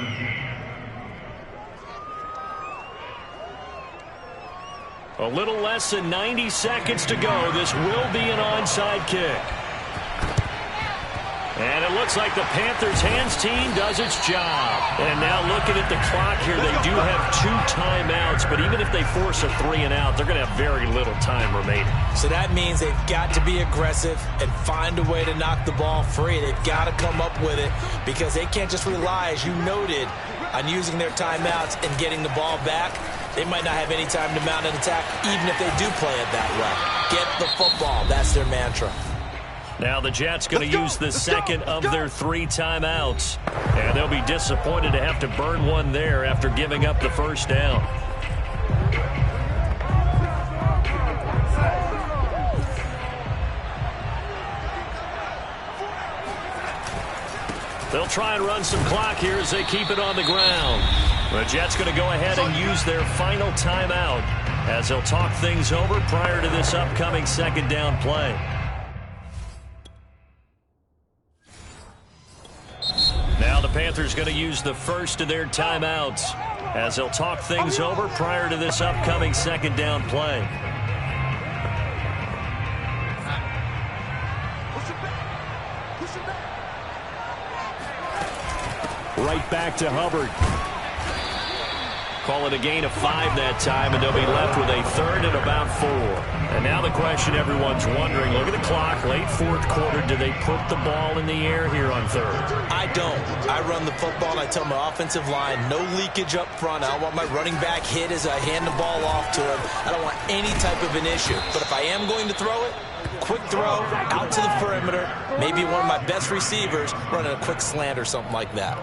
A little less than 90 seconds to go. This will be an onside kick. And it looks like the Panthers' hands team does its job. And now looking at the clock here, they do have 2 timeouts. But even if they force a 3-and-out, they're going to have very little time remaining. So that means they've got to be aggressive and find a way to knock the ball free. They've got to come up with it because they can't just rely, as you noted, on using their timeouts and getting the ball back. They might not have any time to mount an attack, even if they do play it that way. Get the football. That's their mantra. Now the Jets going to use the second of their 3 timeouts. And they'll be disappointed to have to burn one there after giving up the first down. They'll try and run some clock here as they keep it on the ground. The Jets going to go ahead and use their final timeout as they'll talk things over prior to this upcoming second down play. Now the Panthers going to use the first of their timeouts as they'll talk things over prior to this upcoming second down play. Right back to Hubbard. Call it a gain of 5 that time, and they'll be left with a 3rd and about 4. And now the question everyone's wondering, look at the clock, late 4th quarter, do they put the ball in the air here on 3rd? I don't. I run the football, and I tell my offensive line, no leakage up front. I don't want my running back hit as I hand the ball off to him. I don't want any type of an issue. But if I am going to throw it, quick throw, out to the perimeter, maybe one of my best receivers running a quick slant or something like that.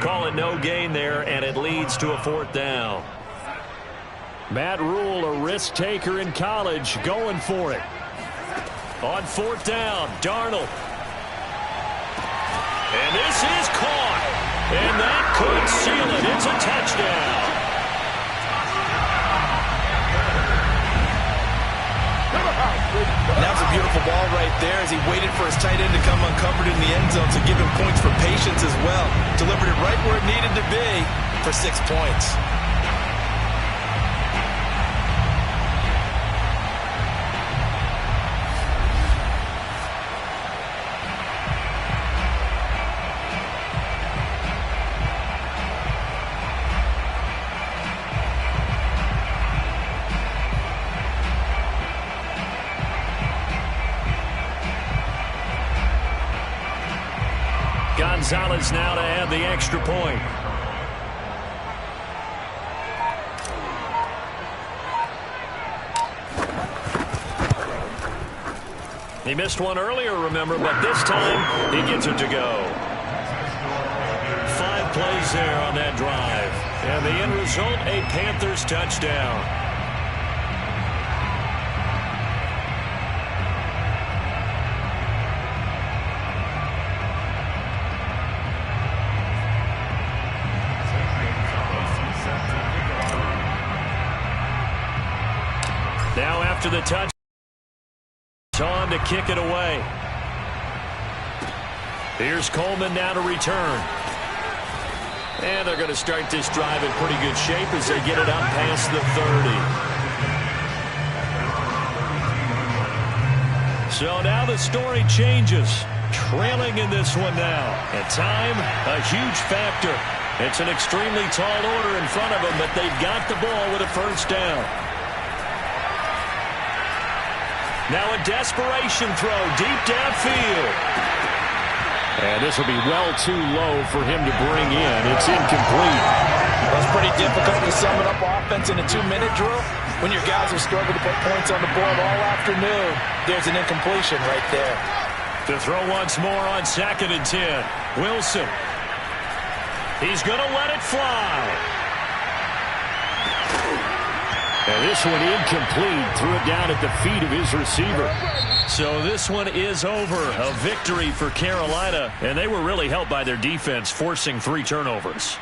Call it no gain there, and it leads to a 4th down. Matt Rule, a risk taker in college, going for it. On 4th down, Darnold. And this is caught. And that could seal it. It's a touchdown. That's a beautiful ball right there as he waited for his tight end to come uncovered in the end zone to give him points for patience as well. Delivered it right where it needed to be for 6 points. Gonzalez now to add the extra point. He missed one earlier, remember, but this time he gets it to go. 5 plays there on that drive. And the end result, a Panthers touchdown. Now after the touch, on to kick it away. Here's Coleman now to return. And they're going to start this drive in pretty good shape as they get it up past the 30. So now the story changes. Trailing in this one now. And time, a huge factor. It's an extremely tall order in front of them, but they've got the ball with a first down. Now a desperation throw deep downfield. And this will be well too low for him to bring in. It's incomplete. That's pretty difficult to sum it up offense in a 2-minute drill. When your guys have struggled to put points on the board all afternoon, there's an incompletion right there. To throw once more on 2nd and 10. Wilson. He's going to let it fly. And this one incomplete. Threw it down at the feet of his receiver. So this one is over. A victory for Carolina. And they were really helped by their defense, forcing 3 turnovers.